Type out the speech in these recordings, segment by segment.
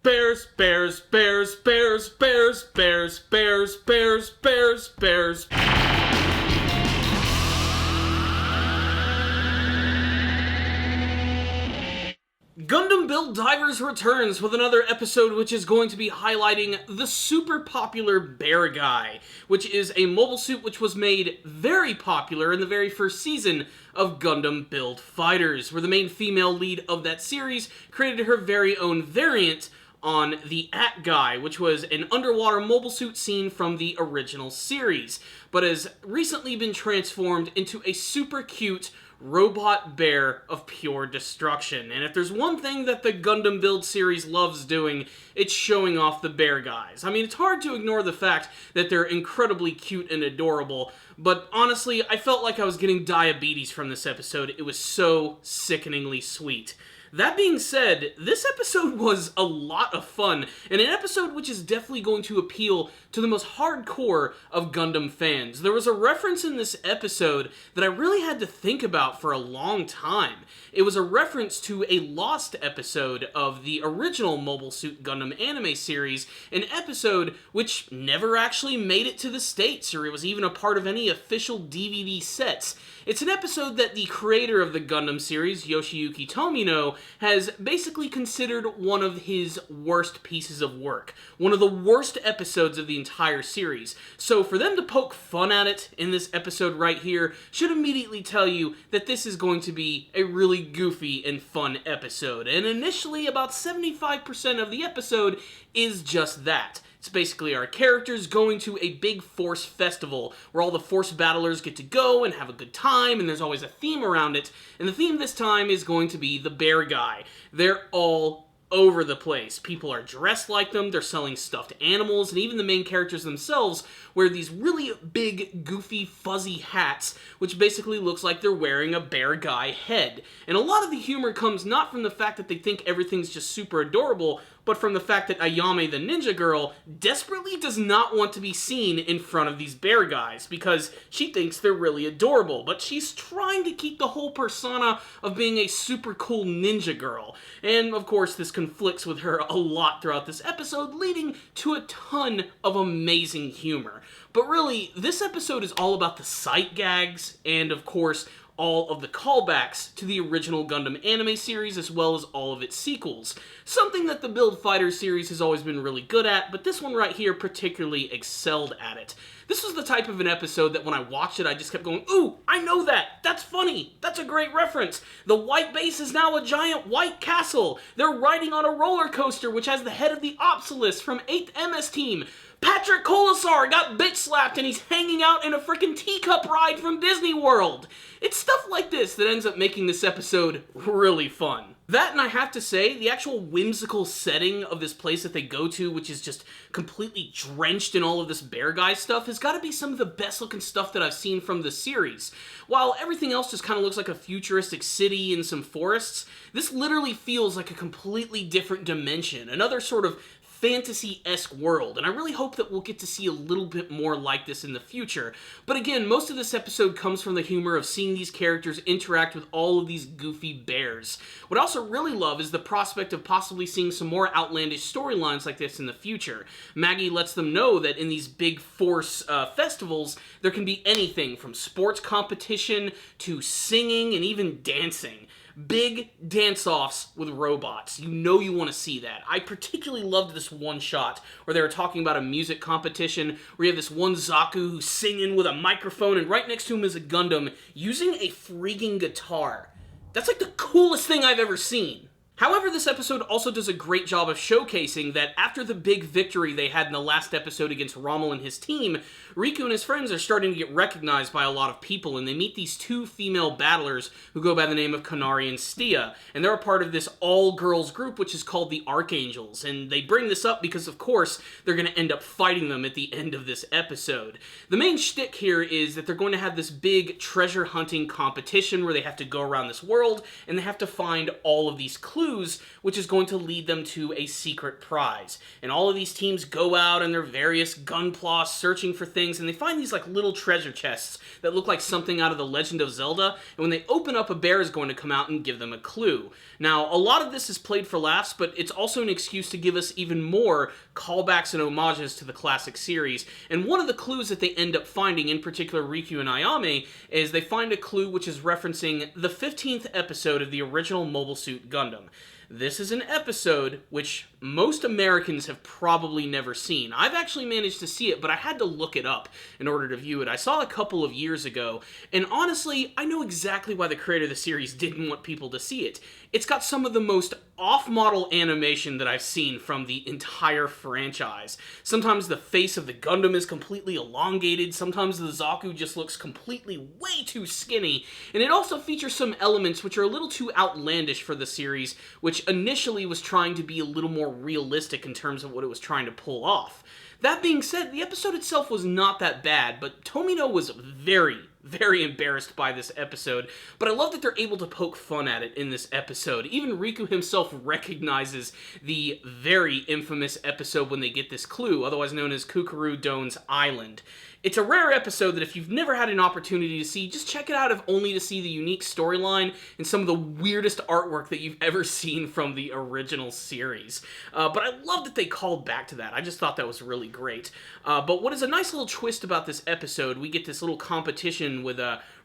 Bears, bears, bears, bears, bears, bears, bears, bears, bears, bears. Gundam Build Divers returns with another episode which is going to be highlighting the super popular Beargguy, which is a mobile suit which was made very popular in the very first season of Gundam Build Fighters, where the main female lead of that series created her very own variant on the Guy, which was an underwater mobile suit scene from the original series, but has recently been transformed into a super cute robot bear of pure destruction. And if there's one thing that the Gundam Build series loves doing, it's showing off the Beargguys. I mean, it's hard to ignore the fact that they're incredibly cute and adorable, but honestly, I felt like I was getting diabetes from this episode. It was so sickeningly sweet. That being said, this episode was a lot of fun, and an episode which is definitely going to appeal to the most hardcore of Gundam fans. There was a reference in this episode that I really had to think about for a long time. It was a reference to a lost episode of the original Mobile Suit Gundam anime series, an episode which never actually made it to the States, or it was even a part of any official DVD sets. It's an episode that the creator of the Gundam series, Yoshiyuki Tomino, has basically considered one of his worst pieces of work. One of the worst episodes of the entire series. So for them to poke fun at it in this episode right here should immediately tell you that this is going to be a really goofy and fun episode. And initially, about 75% of the episode is just that. It's basically our characters going to a big Force festival where all the Force battlers get to go and have a good time, and there's always a theme around it. And the theme this time is going to be the Beargguy. They're all over the place. People are dressed like them, they're selling stuffed animals, and even the main characters themselves wear these really big, goofy, fuzzy hats, which basically looks like they're wearing a Beargguy head. And a lot of the humor comes not from the fact that they think everything's just super adorable, but from the fact that Ayame, the ninja girl, desperately does not want to be seen in front of these Beargguys, because she thinks they're really adorable, but she's trying to keep the whole persona of being a super cool ninja girl. And of course, this conflicts with her a lot throughout this episode, leading to a ton of amazing humor. But really, this episode is all about the sight gags, and of course, all of the callbacks to the original Gundam anime series, as well as all of its sequels. Something that the Build Fighters series has always been really good at, but this one right here particularly excelled at it. This was the type of an episode that when I watched it, I just kept going, ooh, I know that! That's funny! That's a great reference! The white base is now a giant white castle! They're riding on a roller coaster which has the head of the Opsilis from 8th MS Team! Patrick Colasar got bitch slapped and he's hanging out in a freaking teacup ride from Disney World! It's stuff like this that ends up making this episode really fun. That, and I have to say, the actual whimsical setting of this place that they go to, which is just completely drenched in all of this Beargguy stuff, has got to be some of the best looking stuff that I've seen from the series. While everything else just kind of looks like a futuristic city and some forests, this literally feels like a completely different dimension, another sort of fantasy-esque world, and I really hope that we'll get to see a little bit more like this in the future. But again, most of this episode comes from the humor of seeing these characters interact with all of these goofy bears. What I also really love is the prospect of possibly seeing some more outlandish storylines like this in the future. Maggie lets them know that in these big Force festivals, there can be anything from sports competition to singing and even dancing. Big dance-offs with robots. You know you want to see that. I particularly loved this one shot where they were talking about a music competition where you have this one Zaku who's singing with a microphone and right next to him is a Gundam using a freaking guitar. That's like the coolest thing I've ever seen. However, this episode also does a great job of showcasing that after the big victory they had in the last episode against Rommel and his team, Riku and his friends are starting to get recognized by a lot of people, and they meet these two female battlers who go by the name of Kanari and Stia, and they're a part of this all-girls group which is called the Archangels, and they bring this up because, of course, they're going to end up fighting them at the end of this episode. The main shtick here is that they're going to have this big treasure hunting competition where they have to go around this world, and they have to find all of these clues clues, which is going to lead them to a secret prize. And all of these teams go out in their various gunpla searching for things, and they find these like little treasure chests that look like something out of The Legend of Zelda, and when they open up, a bear is going to come out and give them a clue. Now, a lot of this is played for laughs, but it's also an excuse to give us even more callbacks and homages to the classic series. And one of the clues that they end up finding, in particular Riku and Ayame, is they find a clue which is referencing the 15th episode of the original Mobile Suit Gundam. This is an episode which most Americans have probably never seen. I've actually managed to see it, but I had to look it up in order to view it. I saw it a couple of years ago, and honestly, I know exactly why the creator of the series didn't want people to see it. It's got some of the most off-model animation that I've seen from the entire franchise. Sometimes the face of the Gundam is completely elongated, sometimes the Zaku just looks completely way too skinny, and it also features some elements which are a little too outlandish for the series, which initially was trying to be a little more realistic in terms of what it was trying to pull off. That being said, the episode itself was not that bad, but Tomino was very embarrassed by this episode, but I love that they're able to poke fun at it in this episode. Even Riku himself recognizes the very infamous episode when they get this clue, otherwise known as Kukuru Doan's Island. It's a rare episode that if you've never had an opportunity to see, just check it out if only to see the unique storyline and some of the weirdest artwork that you've ever seen from the original series. But I love that they called back to that. I just thought that was really great. But what is a nice little twist about this episode, we get this little competition with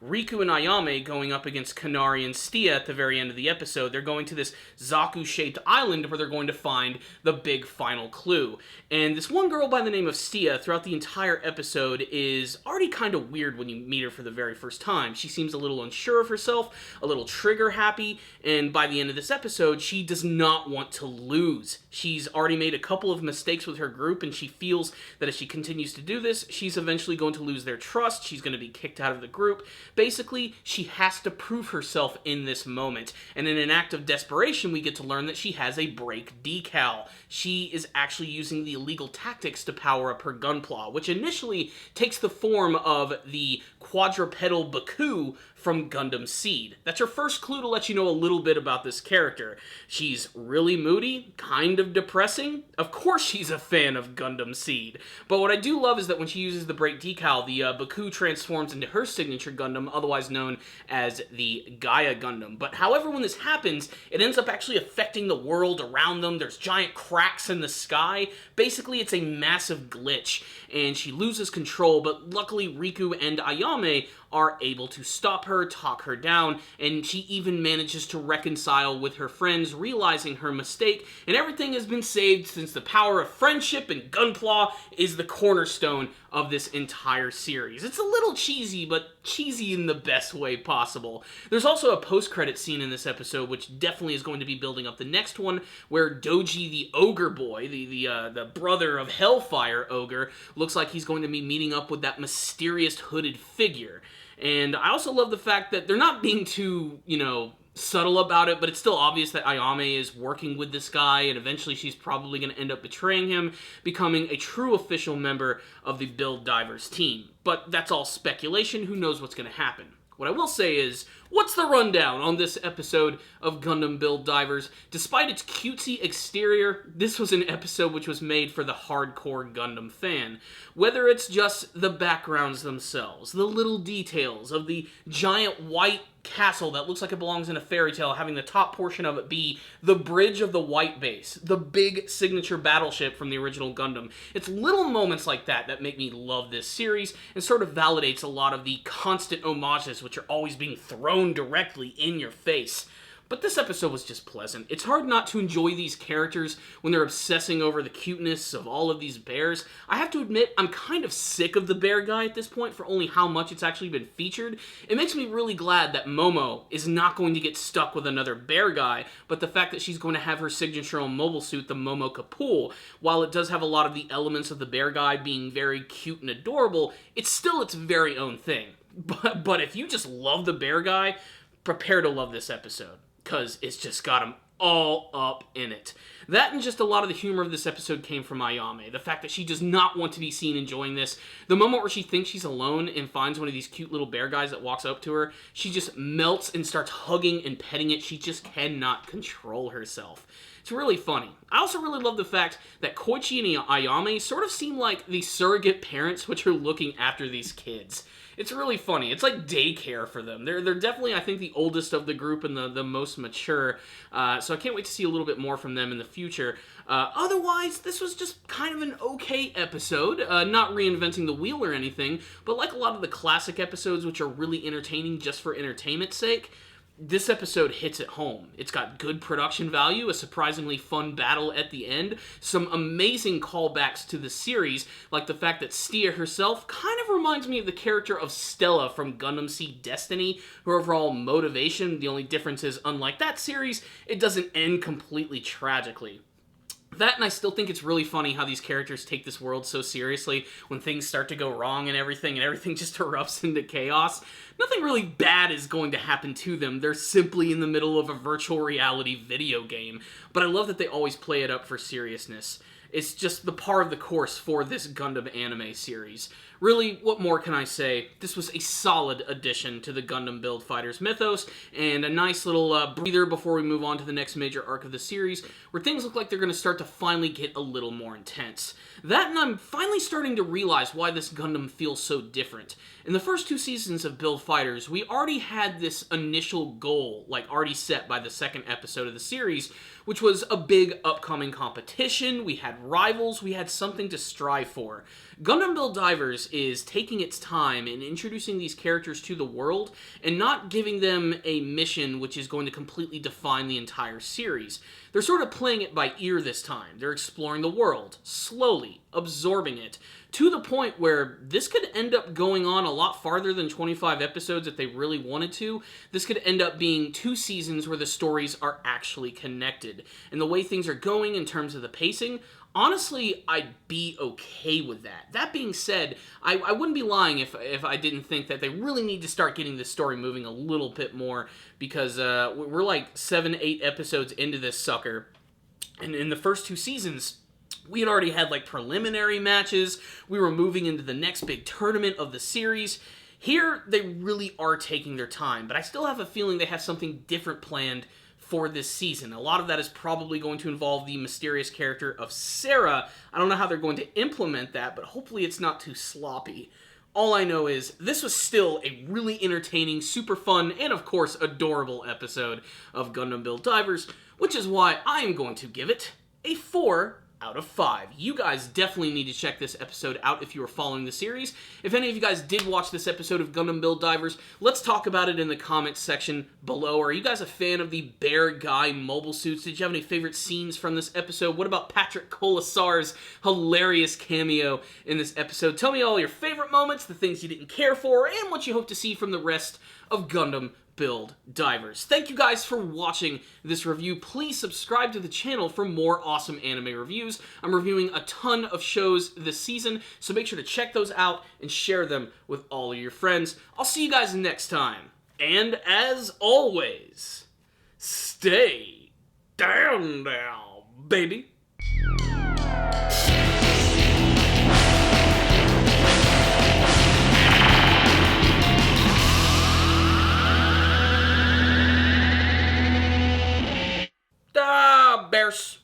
Riku and Ayame going up against Kanari and Stia at the very end of the episode. They're going to this Zaku-shaped island where they're going to find the big final clue. And this one girl by the name of Stia, throughout the entire episode, is already kind of weird when you meet her for the very first time. She seems a little unsure of herself, a little trigger-happy, and by the end of this episode, she does not want to lose. She's already made a couple of mistakes with her group, and she feels that if she continues to do this, she's eventually going to lose their trust, she's going to be kicked out of the group. Basically, she has to prove herself in this moment, and in an act of desperation, we get to learn that she has a brake decal. She is actually using the illegal tactics to power up her gunpla, which initially takes the form of the quadrupedal Baku from Gundam Seed. That's her first clue to let you know a little bit about this character. She's really moody, kind of depressing. Of course she's a fan of Gundam Seed. But what I do love is that when she uses the brake decal, the Baku transforms into her signature Gundam, otherwise known as the Gaia Gundam. But however, when this happens, it ends up actually affecting the world around them. There's giant cracks in the sky. Basically, it's a massive glitch, and she loses control, but luckily Riku and Ayame are able to stop her, talk her down, and she even manages to reconcile with her friends, realizing her mistake, and everything has been saved since the power of friendship and gunpla is the cornerstone of this entire series. It's a little cheesy, but cheesy in the best way possible. There's also a post-credit scene in this episode, which definitely is going to be building up the next one, where Doji the Ogre Boy, the brother of Hellfire Ogre, looks like he's going to be meeting up with that mysterious hooded figure. And I also love the fact that they're not being too, subtle about it, but it's still obvious that Ayame is working with this guy, and eventually she's probably going to end up betraying him, becoming a true official member of the Build Divers team. But that's all speculation, who knows what's going to happen. What I will say is, what's the rundown on this episode of Gundam Build Divers? Despite its cutesy exterior, this was an episode which was made for the hardcore Gundam fan. Whether it's just the backgrounds themselves, the little details of the giant white castle that looks like it belongs in a fairy tale, having the top portion of it be the bridge of the White Base, the big signature battleship from the original Gundam. It's little moments like that that make me love this series and sort of validates a lot of the constant homages which are always being thrown directly in your face. But this episode was just pleasant. It's hard not to enjoy these characters when they're obsessing over the cuteness of all of these bears. I have to admit, I'm kind of sick of the Beargguy at this point for only how much it's actually been featured. It makes me really glad that Momo is not going to get stuck with another Beargguy, but the fact that she's going to have her signature on mobile suit, the Momo Kapul, while it does have a lot of the elements of the Beargguy being very cute and adorable, it's still its very own thing. But if you just love the Beargguy, prepare to love this episode, because it's just got all up in it. That and just a lot of the humor of this episode came from Ayame. The fact that she does not want to be seen enjoying this. The moment where she thinks she's alone and finds one of these cute little bear guys that walks up to her, she just melts and starts hugging and petting it. She just cannot control herself. It's really funny. I also really love the fact that Koichi and Ayame sort of seem like the surrogate parents which are looking after these kids. It's really funny. It's like daycare for them. They're definitely, I think, the oldest of the group and the most mature. So I can't wait to see a little bit more from them in the future. Otherwise, this was just kind of an okay episode. Not reinventing the wheel or anything, but like a lot of the classic episodes which are really entertaining just for entertainment's sake, this episode hits it home. It's got good production value, a surprisingly fun battle at the end, some amazing callbacks to the series, like the fact that Stia herself kind of reminds me of the character of Stella from Gundam Seed Destiny. Her overall motivation, the only difference is, unlike that series, it doesn't end completely tragically. That, and I still think it's really funny how these characters take this world so seriously when things start to go wrong and everything just erupts into chaos. Nothing really bad is going to happen to them. They're simply in the middle of a virtual reality video game. But I love that they always play it up for seriousness. It's just the par of the course for this Gundam anime series. Really, what more can I say? This was a solid addition to the Gundam Build Fighters mythos, and a nice little breather before we move on to the next major arc of the series, where things look like they're going to start to finally get a little more intense. That, and I'm finally starting to realize why this Gundam feels so different. In the first 2 seasons of Build Fighters, we already had this initial goal, like already set by the second episode of the series, which was a big upcoming competition. We had rivals, we had something to strive for. Gundam Build Divers is taking its time in introducing these characters to the world and not giving them a mission which is going to completely define the entire series. They're sort of playing it by ear this time. They're exploring the world, slowly, absorbing it, to the point where this could end up going on a lot farther than 25 episodes if they really wanted to. This could end up being 2 seasons where the stories are actually connected. And the way things are going in terms of the pacing, honestly, I'd be okay with that. That being said, I wouldn't be lying if I didn't think that they really need to start getting this story moving a little bit more, because we're like 7-8 episodes into this sucker, and in the first 2 seasons, we had already had like preliminary matches. We were moving into the next big tournament of the series. Here, they really are taking their time, but I still have a feeling they have something different planned for this season. A lot of that is probably going to involve the mysterious character of Sarah. I don't know how they're going to implement that, but hopefully it's not too sloppy. All I know is this was still a really entertaining, super fun, and of course adorable episode of Gundam Build Divers, which is why I am going to give it a 4 out of 5. You guys definitely need to check this episode out if you are following the series. If any of you guys did watch this episode of Gundam Build Divers, let's talk about it in the comments section below. Are you guys a fan of the Beargguy mobile suits? Did you have any favorite scenes from this episode? What about Patrick Colasar's hilarious cameo in this episode? Tell me all your favorite moments, the things you didn't care for, and what you hope to see from the rest of Gundam Build Divers. Thank you guys for watching this review. Please subscribe to the channel for more awesome anime reviews. I'm reviewing a ton of shows this season, so make sure to check those out and share them with all of your friends. I'll see you guys next time. And as always, stay down now, baby. Bears.